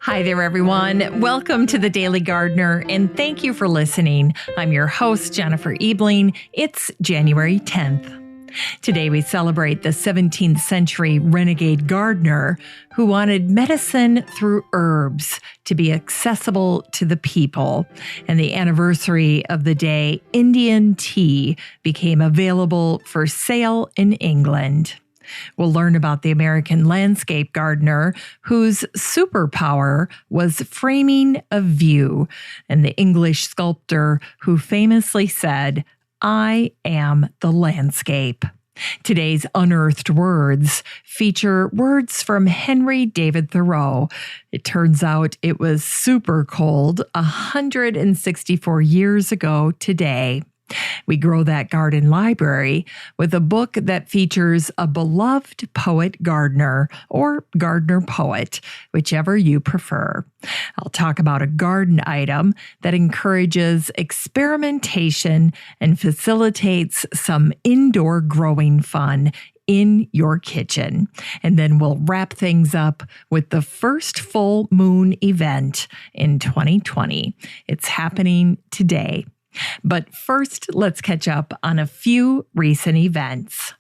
Hi there, everyone. Welcome to the Daily Gardener, and thank you for listening. I'm your host, Jennifer Ebling. It's January 10th. Today, we celebrate the 17th century renegade gardener who wanted medicine through herbs to be accessible to the people. And the anniversary of the day Indian tea became available for sale in England. We'll learn about the American landscape gardener whose superpower was framing a view, and the English sculptor who famously said, "I am the landscape." Today's unearthed words feature words from Henry VIII Thoreau. It turns out it was super cold 164 years ago today. We grow that garden library with a book that features a beloved poet-gardener or gardener-poet, whichever you prefer. I'll talk about a garden item that encourages experimentation and facilitates some indoor growing fun in your kitchen. And then we'll wrap things up with the first full moon event in 2020. It's happening today. But first, let's catch up on a few recent events.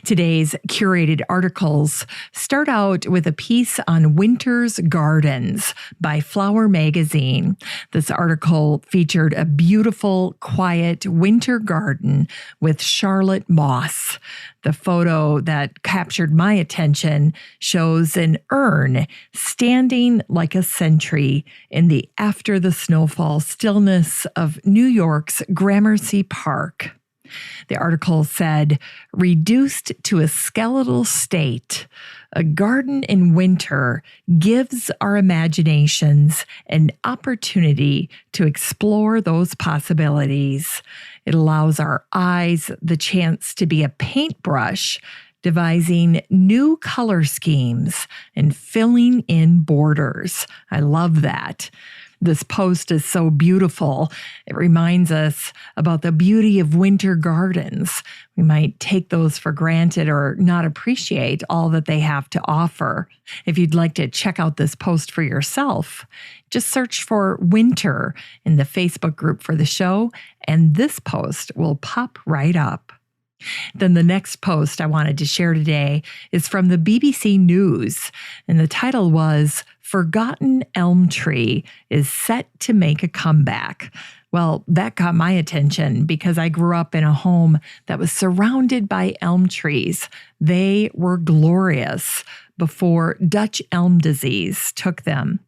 Today's curated articles start out with a piece on winter's gardens by Flower Magazine. This article featured a beautiful, quiet winter garden with Charlotte moss. The photo that captured my attention shows an urn standing like a sentry in the after the snowfall stillness of New York's Gramercy Park. The article said, "Reduced to a skeletal state, a garden in winter gives our imaginations an opportunity to explore those possibilities. It allows our eyes the chance to be a paintbrush, devising new color schemes and filling in borders." I love that. This post is so beautiful. It reminds us about the beauty of winter gardens. We might take those for granted or not appreciate all that they have to offer. If you'd like to check out this post for yourself, just search for winter in the Facebook group for the show, and this post will pop right up. Then the next post I wanted to share today is from the BBC News, and the title was, "Forgotten Elm Tree is Set to Make a Comeback." Well, that got my attention because I grew up in a home that was surrounded by elm trees. They were glorious before Dutch elm disease took them.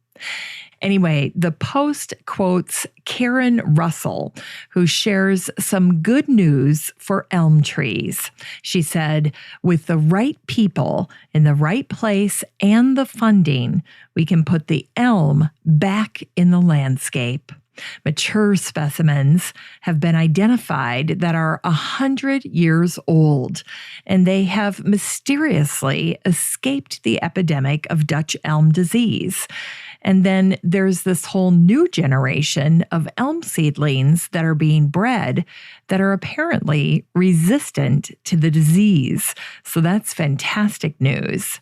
Anyway, the post quotes Karen Russell, who shares some good news for elm trees. She said, "With the right people in the right place and the funding, we can put the elm back in the landscape. Mature specimens have been identified that are 100 years old, and they have mysteriously escaped the epidemic of Dutch elm disease. And then there's this whole new generation of elm seedlings that are being bred that are apparently resistant to the disease. So that's fantastic news."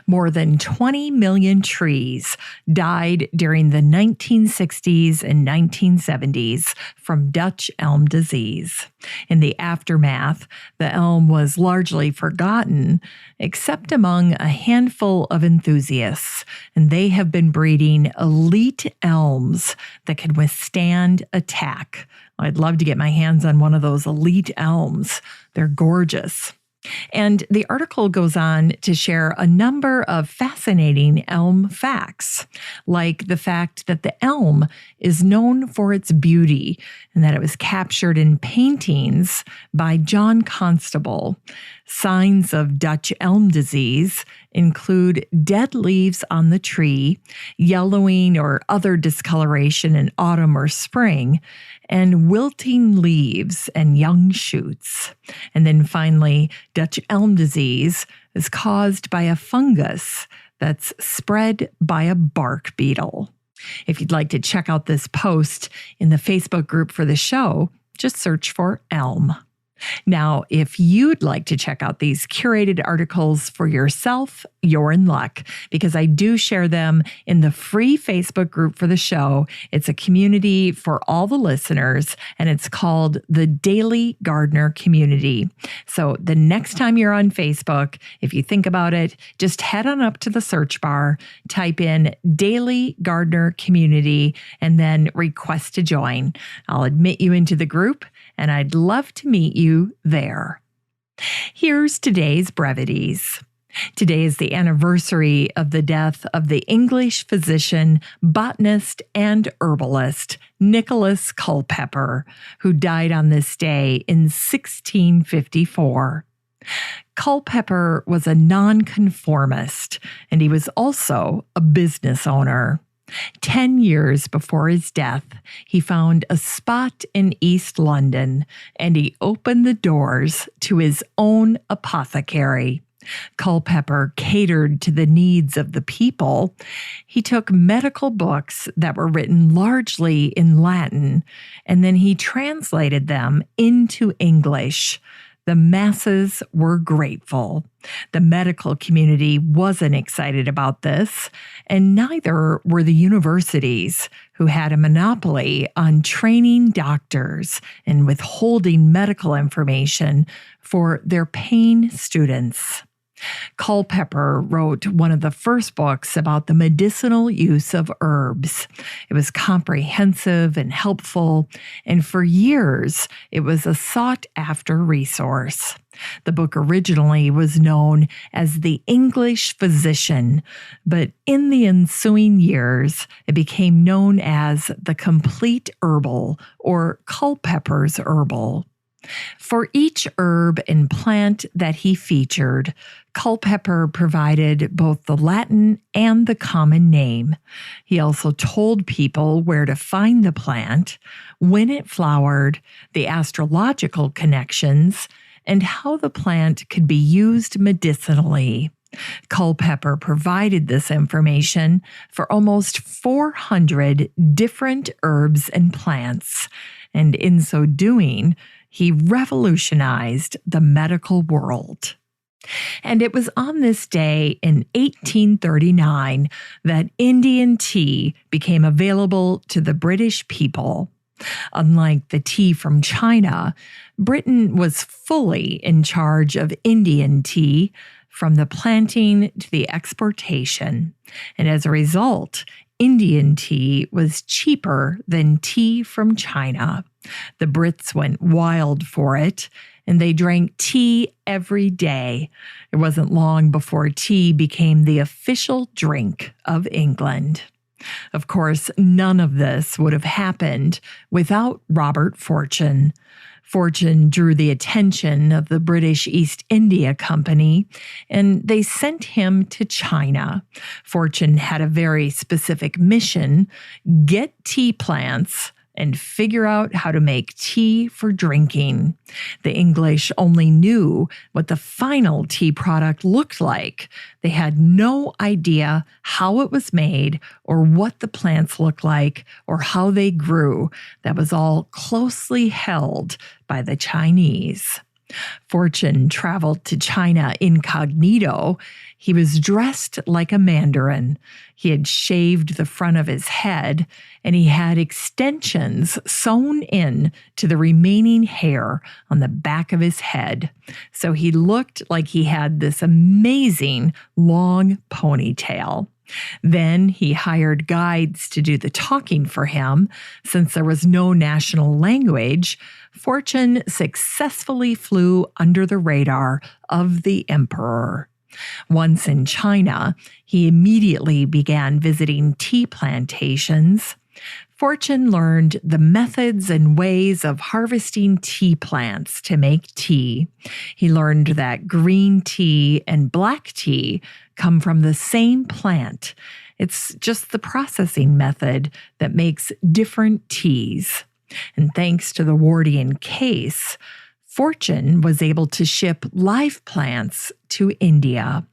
More than 20 million trees died during the 1960s and 1970s from Dutch elm disease. In the aftermath, the elm was largely forgotten, except among a handful of enthusiasts, and they have been breeding elite elms that can withstand attack. I'd love to get my hands on one of those elite elms. They're gorgeous. And the article goes on to share a number of fascinating elm facts, like the fact that the elm is known for its beauty and that it was captured in paintings by John Constable. Signs of Dutch elm disease include dead leaves on the tree, yellowing or other discoloration in autumn or spring, and wilting leaves and young shoots. And then finally, Dutch elm disease is caused by a fungus that's spread by a bark beetle. If you'd like to check out this post in the Facebook group for the show, just search for elm. Now, if you'd like to check out these curated articles for yourself, you're in luck because I do share them in the free Facebook group for the show. It's a community for all the listeners, and it's called the Daily Gardener Community. So the next time you're on Facebook, if you think about it, just head on up to the search bar, type in Daily Gardener Community, and then request to join. I'll admit you into the group, and I'd love to meet you there. Here's today's brevities. Today is the anniversary of the death of the English physician, botanist, and herbalist Nicholas Culpeper, who died on this day in 1654. Culpeper was a nonconformist, and he was also a business owner. 10 years before his death, he found a spot in East London, and he opened the doors to his own apothecary. Culpeper catered to the needs of the people. He took medical books that were written largely in Latin, and then he translated them into English. The masses were grateful. The medical community wasn't excited about this, and neither were the universities, who had a monopoly on training doctors and withholding medical information for their paying students. Culpeper wrote one of the first books about the medicinal use of herbs. It was comprehensive and helpful, and for years it was a sought-after resource. The book originally was known as The English Physician, but in the ensuing years it became known as The Complete Herbal or Culpeper's Herbal. For each herb and plant that he featured, Culpeper provided both the Latin and the common name. He also told people where to find the plant, when it flowered, the astrological connections, and how the plant could be used medicinally. Culpeper provided this information for almost 400 different herbs and plants, and in so doing, he revolutionized the medical world. And it was on this day in 1839 that Indian tea became available to the British people. Unlike the tea from China, Britain was fully in charge of Indian tea, from the planting to the exportation. And as a result, Indian tea was cheaper than tea from China. The Brits went wild for it, and they drank tea every day. It wasn't long before tea became the official drink of England. Of course, none of this would have happened without Robert Fortune. Fortune drew the attention of the British East India Company, and they sent him to China. Fortune had a very specific mission: get tea plants and figure out how to make tea for drinking. The English only knew what the final tea product looked like. They had no idea how it was made or what the plants looked like or how they grew. That was all closely held by the Chinese. Fortune traveled to China incognito. He was dressed like a mandarin. He had shaved the front of his head, and he had extensions sewn in to the remaining hair on the back of his head. So he looked like he had this amazing long ponytail. Then he hired guides to do the talking for him. Since there was no national language, Fortune successfully flew under the radar of the emperor. Once in China, he immediately began visiting tea plantations. Fortune learned the methods and ways of harvesting tea plants to make tea. He learned that green tea and black tea come from the same plant. It's just the processing method that makes different teas. And thanks to the Wardian case, Fortune was able to ship live plants to India.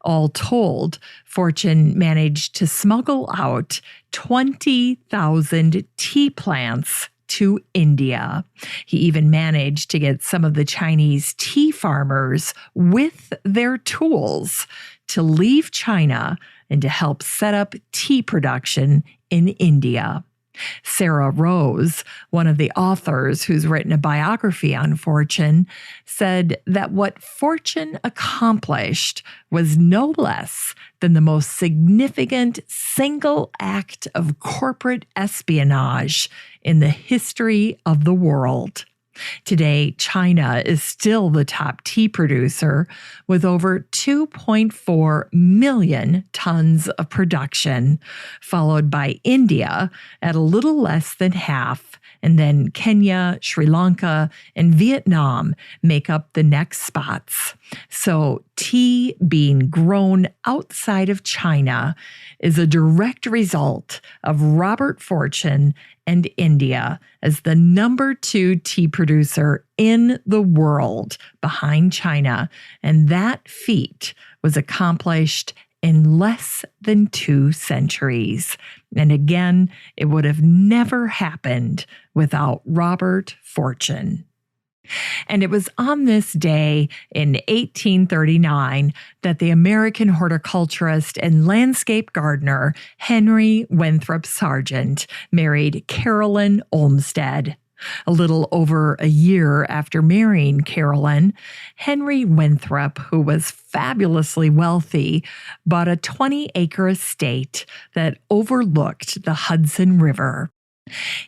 All told, Fortune managed to smuggle out 20,000 tea plants to India. He even managed to get some of the Chinese tea farmers with their tools to leave China and to help set up tea production in India. Sarah Rose, one of the authors who's written a biography on Fortune, said that what Fortune accomplished was no less than the most significant single act of corporate espionage in the history of the world. Today, China is still the top tea producer with over 2.4 million tons of production, followed by India at a little less than half, and then Kenya, Sri Lanka, and Vietnam make up the next spots. So tea being grown outside of China is a direct result of Robert Fortune and India as the number 2 tea producer in the world behind China. And that feat was accomplished in less than 2 centuries. And again, it would have never happened without Robert Fortune. And it was on this day in 1839 that the American horticulturist and landscape gardener Henry Winthrop Sargent married Carolyn Olmsted. A little over a year after marrying Carolyn, Henry Winthrop, who was fabulously wealthy, bought a 20-acre estate that overlooked the Hudson River.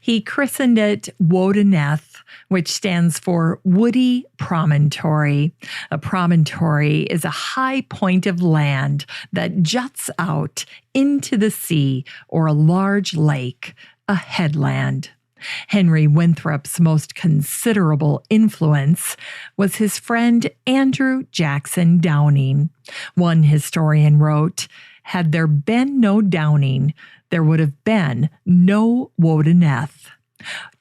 He christened it Wodeneth, which stands for Woody Promontory. A promontory is a high point of land that juts out into the sea or a large lake, a headland. Henry Winthrop's most considerable influence was his friend Andrew Jackson Downing. One historian wrote, "Had there been no Downing, there would have been no Wodeneth."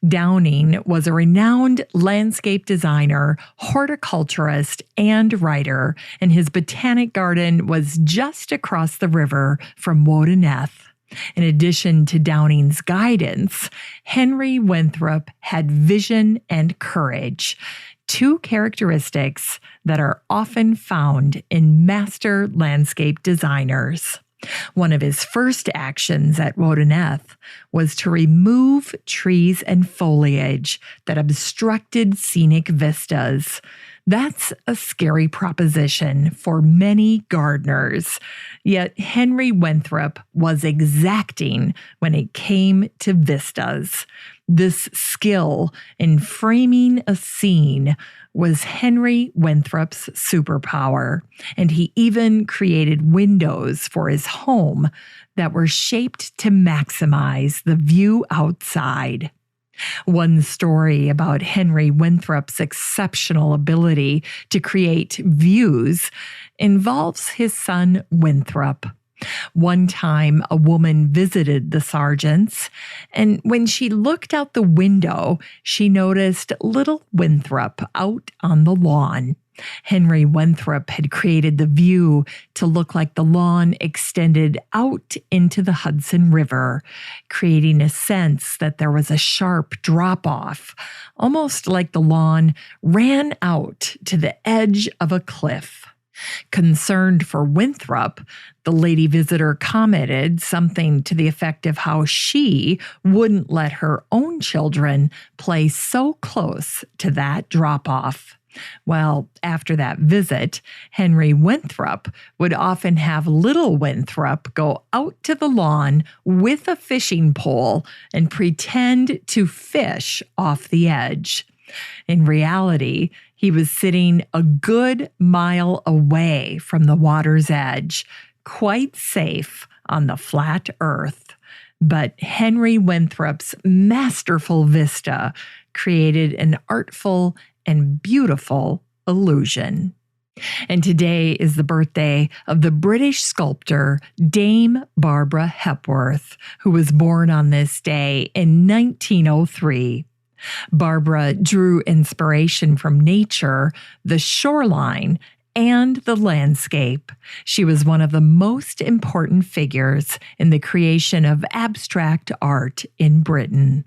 Downing was a renowned landscape designer, horticulturist, and writer, and his botanic garden was just across the river from Wodeneth. In addition to Downing's guidance, Henry Winthrop had vision and courage, 2 characteristics that are often found in master landscape designers. One of his first actions at Wodeneth was to remove trees and foliage that obstructed scenic vistas. That's a scary proposition for many gardeners. Yet Henry Winthrop was exacting when it came to vistas. This skill in framing a scene was Henry Winthrop's superpower, and he even created windows for his home that were shaped to maximize the view outside. One story about Henry Winthrop's exceptional ability to create views involves his son Winthrop. One time, a woman visited the Sargents, and when she looked out the window, she noticed little Winthrop out on the lawn. Henry Winthrop had created the view to look like the lawn extended out into the Hudson River, creating a sense that there was a sharp drop-off, almost like the lawn ran out to the edge of a cliff. Concerned for Winthrop, the lady visitor commented something to the effect of how she wouldn't let her own children play so close to that drop-off. Well, after that visit, Henry Winthrop would often have little Winthrop go out to the lawn with a fishing pole and pretend to fish off the edge. In reality, he was sitting a good mile away from the water's edge, quite safe on the flat earth. But Henry Winthrop's masterful vista created an artful and beautiful illusion. And today is the birthday of the British sculptor Dame Barbara Hepworth, who was born on this day in 1903. Barbara drew inspiration from nature, the shoreline, and the landscape. She was one of the most important figures in the creation of abstract art in Britain.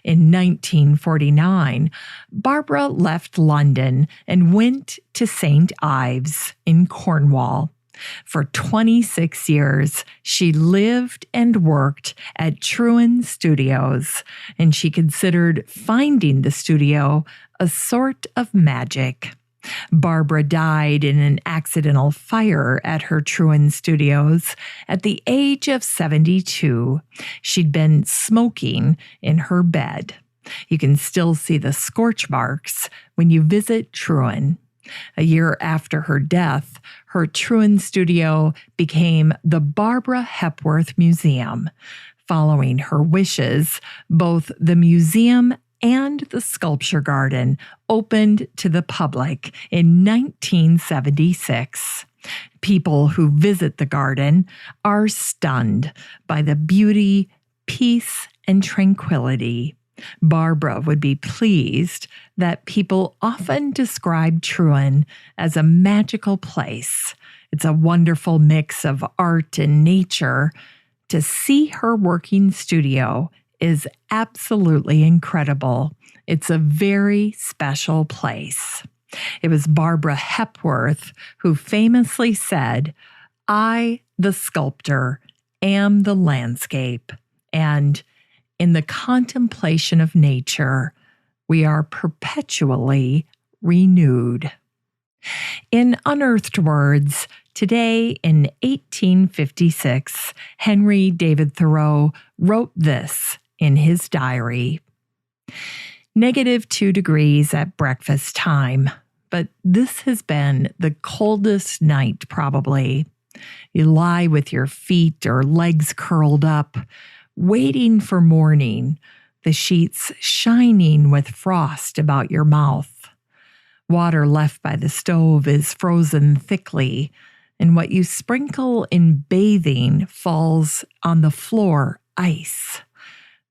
In 1949, Barbara left London and went to St. Ives in Cornwall. For 26 years, she lived and worked at Truan Studios, and she considered finding the studio a sort of magic. Barbara died in an accidental fire at her Truan Studios at the age of 72. She'd been smoking in her bed. You can still see the scorch marks when you visit Truan. A year after her death, her Truan studio became the Barbara Hepworth Museum. Following her wishes, both the museum and the sculpture garden opened to the public in 1976. People who visit the garden are stunned by the beauty, peace, and tranquility. Barbara would be pleased that people often describe Truan as a magical place. It's a wonderful mix of art and nature. To see her working studio is absolutely incredible. It's a very special place. It was Barbara Hepworth who famously said, "I, the sculptor, am the landscape," and in the contemplation of nature, we are perpetually renewed. In unearthed words, today in 1856, Henry David Thoreau wrote this in his diary. -2 degrees at breakfast time, but this has been the coldest night probably. You lie with your feet or legs curled up, waiting for morning, the sheets shining with frost about your mouth. Water left by the stove is frozen thickly, and what you sprinkle in bathing falls on the floor ice.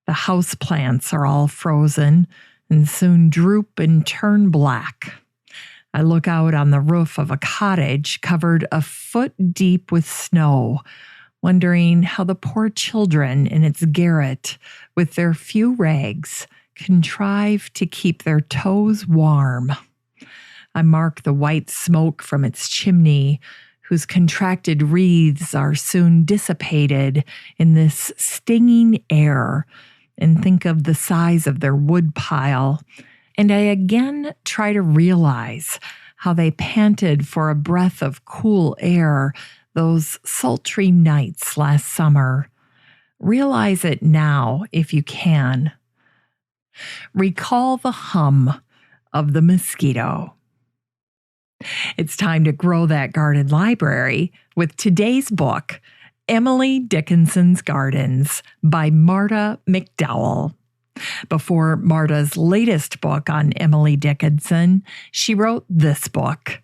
The house plants are all frozen and soon droop and turn black. I look out on the roof of a cottage covered a foot deep with snow, wondering how the poor children in its garret, with their few rags, contrive to keep their toes warm. I mark the white smoke from its chimney, whose contracted wreaths are soon dissipated in this stinging air, and think of the size of their wood pile, and I again try to realize how they panted for a breath of cool air those sultry nights last summer. Realize it now if you can. Recall the hum of the mosquito. It's time to grow that garden library with today's book, Emily Dickinson's Gardens by Marta McDowell. Before Marta's latest book on Emily Dickinson, she wrote this book.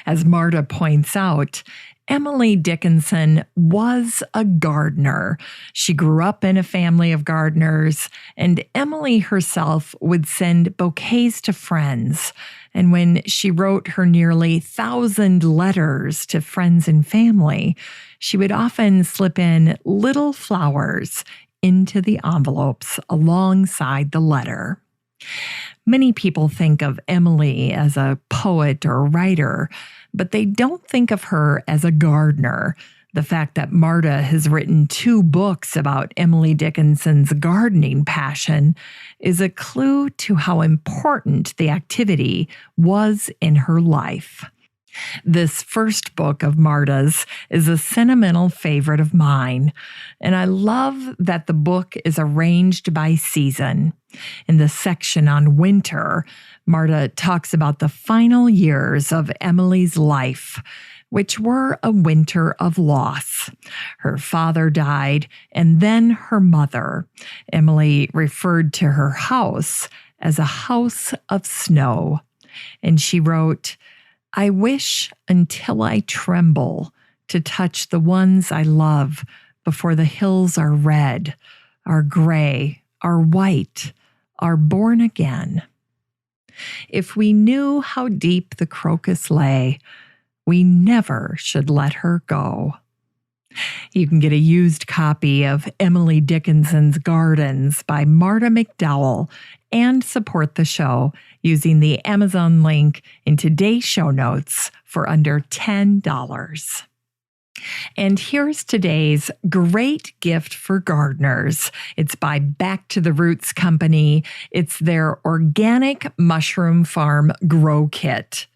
As Marta points out, Emily Dickinson was a gardener. She grew up in a family of gardeners, and Emily herself would send bouquets to friends. And when she wrote her nearly 1,000 letters to friends and family, she would often slip in little flowers into the envelopes alongside the letter. Many people think of Emily as a poet or writer, but they don't think of her as a gardener. The fact that Marta has written 2 books about Emily Dickinson's gardening passion is a clue to how important the activity was in her life. This first book of Marta's is a sentimental favorite of mine, and I love that the book is arranged by season. In the section on winter, Marta talks about the final years of Emily's life, which were a winter of loss. Her father died, and then her mother. Emily referred to her house as a house of snow, and she wrote, "I wish until I tremble to touch the ones I love before the hills are red, are gray, are white, are born again. If we knew how deep the crocus lay, we never should let her go." You can get a used copy of Emily Dickinson's Gardens by Marta McDowell and support the show using the Amazon link in today's show notes for under $10. And here's today's great gift for gardeners. It's by Back to the Roots Company. It's their Organic Mushroom Farm Grow Kit.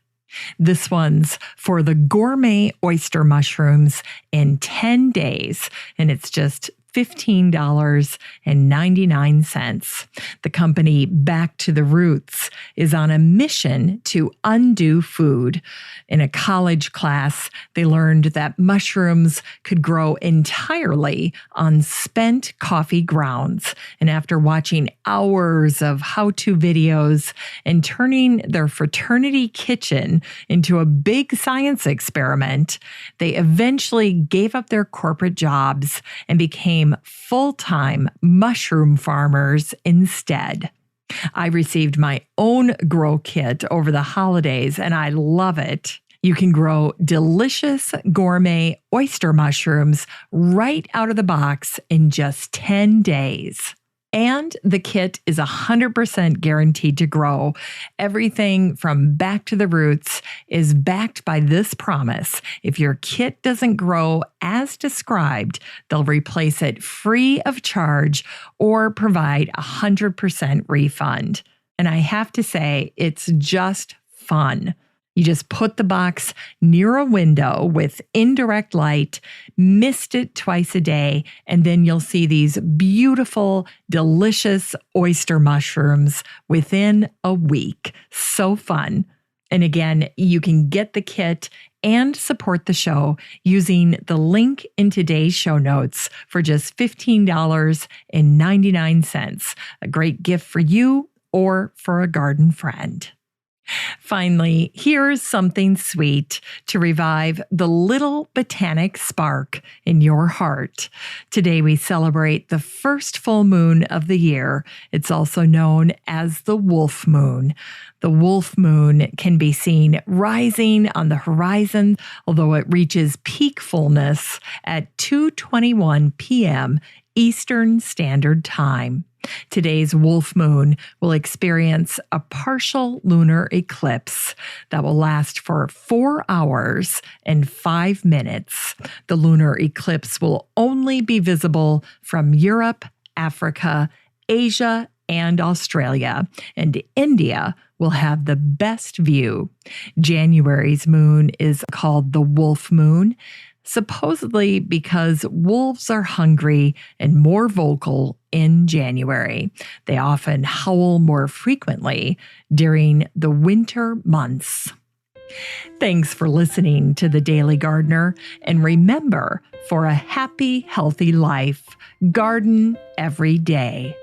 This one's for the gourmet oyster mushrooms in 10 days, and it's just $15.99. The company Back to the Roots is on a mission to undo food. In a college class, they learned that mushrooms could grow entirely on spent coffee grounds. And after watching hours of how-to videos and turning their fraternity kitchen into a big science experiment, they eventually gave up their corporate jobs and became full-time mushroom farmers instead. I received my own grow kit over the holidays, and I love it. You can grow delicious gourmet oyster mushrooms right out of the box in just 10 days. And the kit is 100% guaranteed to grow. Everything from Back to the Roots is backed by this promise. If your kit doesn't grow as described, they'll replace it free of charge or provide 100% refund. And I have to say, it's just fun. You just put the box near a window with indirect light, mist it twice a day, and then you'll see these beautiful, delicious oyster mushrooms within a week. So fun. And again, you can get the kit and support the show using the link in today's show notes for just $15.99. A great gift for you or for a garden friend. Finally, here's something sweet to revive the little botanic spark in your heart. Today we celebrate the first full moon of the year. It's also known as the wolf moon. The wolf moon can be seen rising on the horizon, although it reaches peak fullness at 2:21 p.m. Eastern Standard Time. Today's wolf moon will experience a partial lunar eclipse that will last for 4 hours and 5 minutes. The lunar eclipse will only be visible from Europe, Africa, Asia, and Australia, and India will have the best view. January's moon is called the wolf moon, supposedly because wolves are hungry and more vocal in January. They often howl more frequently during the winter months. Thanks for listening to The Daily Gardener, and remember, for a happy, healthy life, garden every day.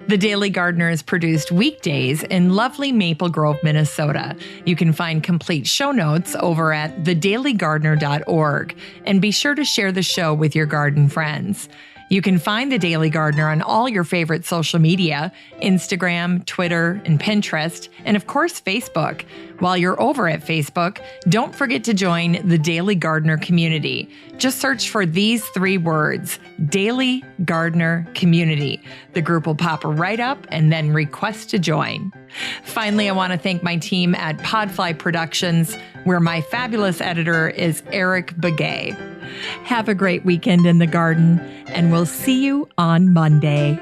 The Daily Gardener is produced weekdays in lovely Maple Grove, Minnesota. You can find complete show notes over at thedailygardener.org, and be sure to share the show with your garden friends. You can find The Daily Gardener on all your favorite social media, Instagram, Twitter, and Pinterest, and of course, Facebook. While you're over at Facebook, don't forget to join the Daily Gardener community. Just search for these 3 words, Daily Gardener Community. The group will pop right up and then request to join. Finally, I want to thank my team at Podfly Productions, where my fabulous editor is Eric Begay. Have a great weekend in the garden, and we'll see you on Monday.